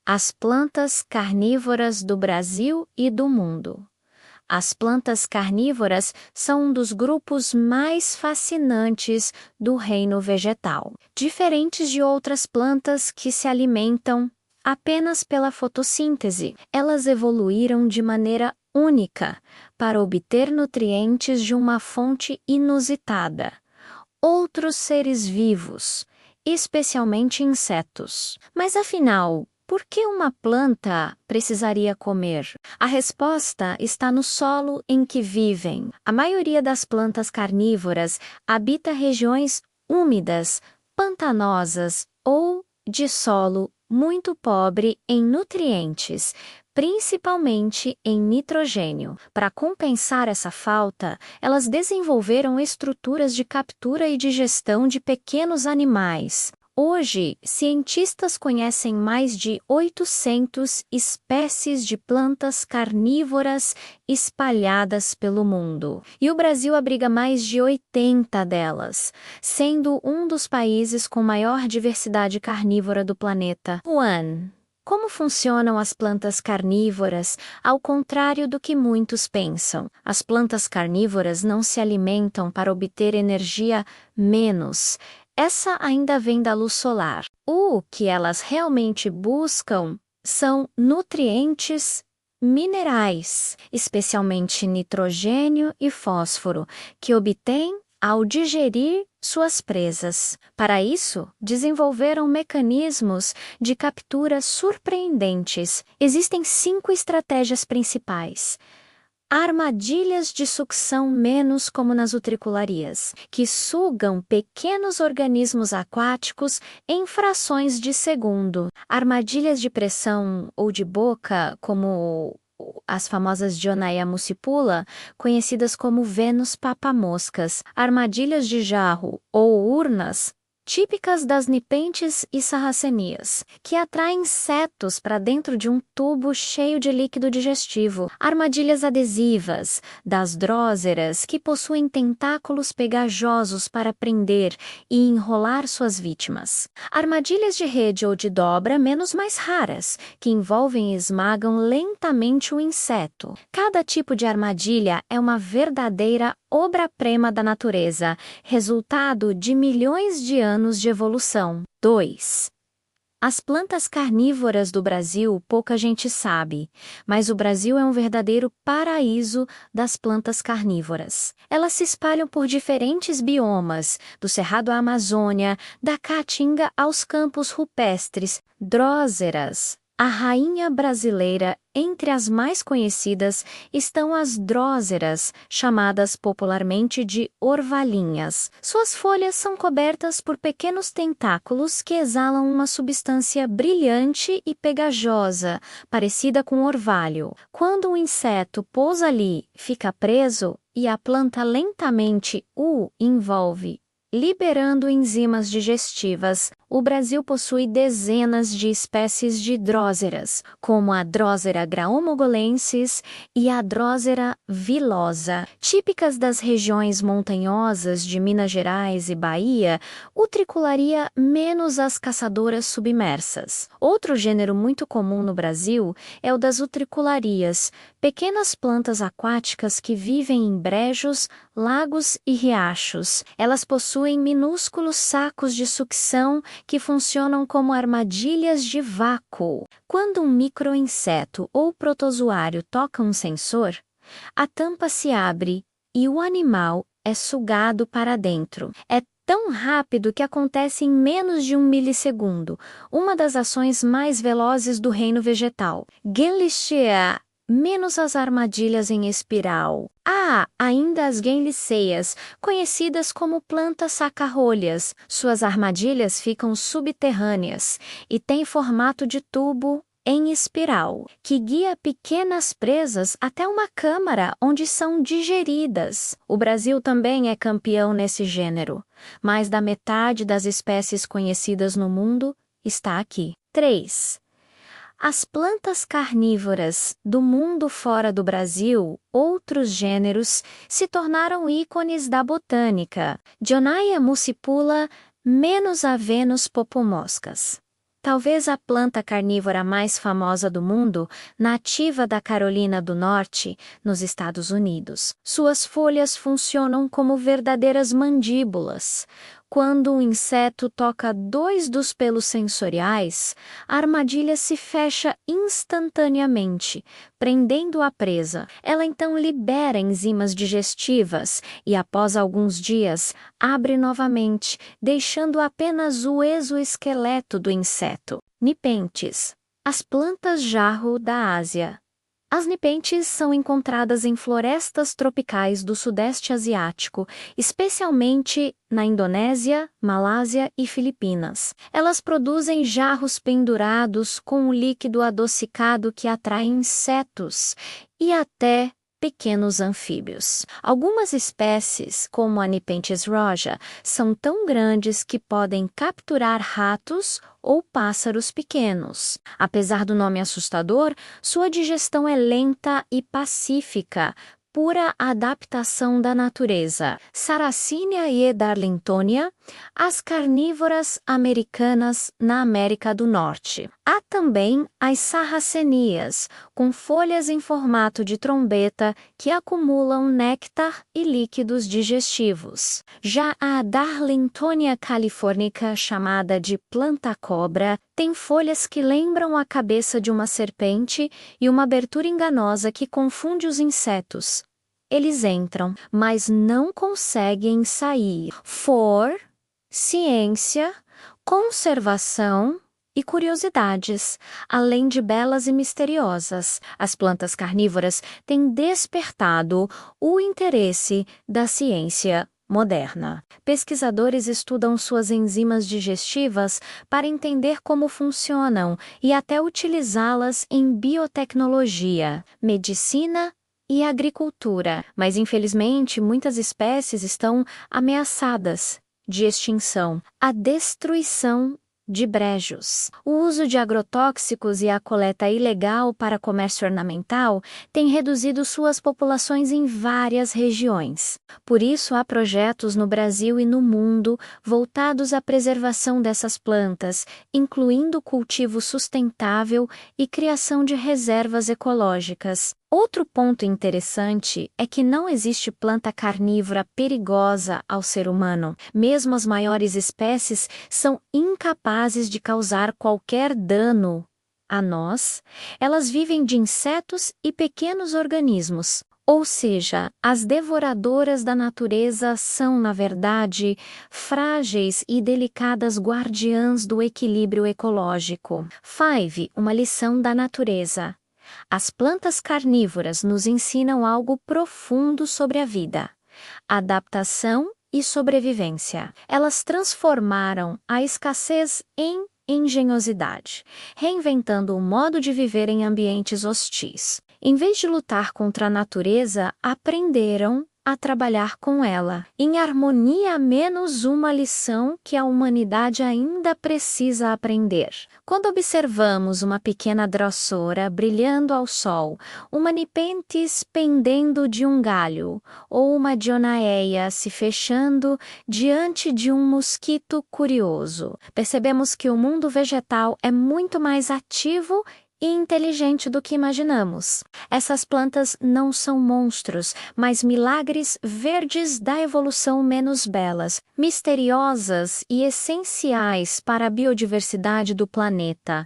As plantas carnívoras do Brasil e do mundo. As plantas carnívoras são um dos grupos mais fascinantes do reino vegetal. Diferentes de outras plantas que se alimentam apenas pela fotossíntese, elas evoluíram de maneira única para obter nutrientes de uma fonte inusitada. Outros seres vivos, especialmente insetos. Mas afinal, por que uma planta precisaria comer? A resposta está no solo em que vivem. A maioria das plantas carnívoras habita regiões úmidas, pantanosas ou de solo muito pobre em nutrientes, principalmente em nitrogênio. Para compensar essa falta, elas desenvolveram estruturas de captura e digestão de pequenos animais. Hoje, cientistas conhecem mais de 800 espécies de plantas carnívoras espalhadas pelo mundo. E o Brasil abriga mais de 80 delas, sendo um dos países com maior diversidade carnívora do planeta. Juan, como funcionam as plantas carnívoras, ao contrário do que muitos pensam? As plantas carnívoras não se alimentam para obter energia menos. Essa ainda vem da luz solar. O que elas realmente buscam são nutrientes minerais, especialmente nitrogênio e fósforo, que obtêm ao digerir suas presas. Para isso, desenvolveram mecanismos de captura surpreendentes. Existem 5 estratégias principais. Armadilhas de sucção menos como nas utricularias, que sugam pequenos organismos aquáticos em frações de segundo. Armadilhas de pressão ou de boca, como as famosas Dionaea muscipula, conhecidas como Vênus papamoscas. Armadilhas de jarro ou urnas, típicas das nipentes e sarracenias, que atraem insetos para dentro de um tubo cheio de líquido digestivo. Armadilhas adesivas, das dróseras, que possuem tentáculos pegajosos para prender e enrolar suas vítimas. Armadilhas de rede ou de dobra menos mais raras, que envolvem e esmagam lentamente o inseto. Cada tipo de armadilha é uma verdadeira obra-prima da natureza, resultado de milhões de anos de evolução. 2. As plantas carnívoras do Brasil pouca gente sabe, mas o Brasil é um verdadeiro paraíso das plantas carnívoras. Elas se espalham por diferentes biomas, do Cerrado à Amazônia, da Caatinga aos campos rupestres. Dróseras. A rainha brasileira, entre as mais conhecidas, estão as dróseras, chamadas popularmente de orvalhinhas. Suas folhas são cobertas por pequenos tentáculos que exalam uma substância brilhante e pegajosa, parecida com orvalho. Quando um inseto pousa ali, fica preso e a planta lentamente o envolve, liberando enzimas digestivas. O Brasil possui dezenas de espécies de dróseras, como a Drosera graomogolensis e a Drosera vilosa. Típicas das regiões montanhosas de Minas Gerais e Bahia, utricularia menos as caçadoras submersas. Outro gênero muito comum no Brasil é o das utricularias, pequenas plantas aquáticas que vivem em brejos, lagos e riachos. Elas possuem minúsculos sacos de sucção que funcionam como armadilhas de vácuo. Quando um microinseto ou protozoário toca um sensor, a tampa se abre e o animal é sugado para dentro. É tão rápido que acontece em menos de 1 milissegundo, uma das ações mais velozes do reino vegetal. Genlichea, menos as armadilhas em espiral. Há ainda as genliceias, conhecidas como plantas saca-rolhas. Suas armadilhas ficam subterrâneas e têm formato de tubo em espiral, que guia pequenas presas até uma câmara onde são digeridas. O Brasil também é campeão nesse gênero. Mais da metade das espécies conhecidas no mundo está aqui. 3. As plantas carnívoras do mundo fora do Brasil, outros gêneros, se tornaram ícones da botânica. Dionaea muscipula menos a Vênus popomoscas. Talvez a planta carnívora mais famosa do mundo, nativa da Carolina do Norte, nos Estados Unidos. Suas folhas funcionam como verdadeiras mandíbulas. Quando um inseto toca dois dos pelos sensoriais, a armadilha se fecha instantaneamente, prendendo a presa. Ela então libera enzimas digestivas e, após alguns dias, abre novamente, deixando apenas o exoesqueleto do inseto. Nipentes, as plantas jarro da Ásia. As nipentes são encontradas em florestas tropicais do Sudeste Asiático, especialmente na Indonésia, Malásia e Filipinas. Elas produzem jarros pendurados com um líquido adocicado que atrai insetos e até pequenos anfíbios. Algumas espécies, como a Nipentes roja, são tão grandes que podem capturar ratos ou pássaros pequenos. Apesar do nome assustador, sua digestão é lenta e pacífica, pura adaptação da natureza. Sarracenia e Darlingtonia, as carnívoras americanas na América do Norte. Há também as sarracenias, com folhas em formato de trombeta que acumulam néctar e líquidos digestivos. Já a Darlingtonia californica, chamada de planta-cobra, tem folhas que lembram a cabeça de uma serpente e uma abertura enganosa que confunde os insetos. Eles entram, mas não conseguem sair. Ciência, conservação e curiosidades, além de belas e misteriosas. As plantas carnívoras têm despertado o interesse da ciência moderna. Pesquisadores estudam suas enzimas digestivas para entender como funcionam e até utilizá-las em biotecnologia, medicina e agricultura. Mas, infelizmente, muitas espécies estão ameaçadas de extinção. A destruição de brejos. O uso de agrotóxicos e a coleta ilegal para comércio ornamental têm reduzido suas populações em várias regiões. Por isso, há projetos no Brasil e no mundo voltados à preservação dessas plantas, incluindo cultivo sustentável e criação de reservas ecológicas. Outro ponto interessante é que não existe planta carnívora perigosa ao ser humano. Mesmo as maiores espécies são incapazes de causar qualquer dano a nós. Elas vivem de insetos e pequenos organismos. Ou seja, as devoradoras da natureza são, na verdade, frágeis e delicadas guardiãs do equilíbrio ecológico. 5. Uma lição da natureza. As plantas carnívoras nos ensinam algo profundo sobre a vida, adaptação e sobrevivência. Elas transformaram a escassez em engenhosidade, reinventando o modo de viver em ambientes hostis. Em vez de lutar contra a natureza, aprenderam a trabalhar com ela, em harmonia, menos uma lição que a humanidade ainda precisa aprender. Quando observamos uma pequena drossora brilhando ao sol, uma nipentes pendendo de um galho, ou uma dionaea se fechando diante de um mosquito curioso, percebemos que o mundo vegetal é muito mais ativo e inteligente do que imaginamos. Essas plantas não são monstros, mas milagres verdes da evolução menos belas, misteriosas e essenciais para a biodiversidade do planeta.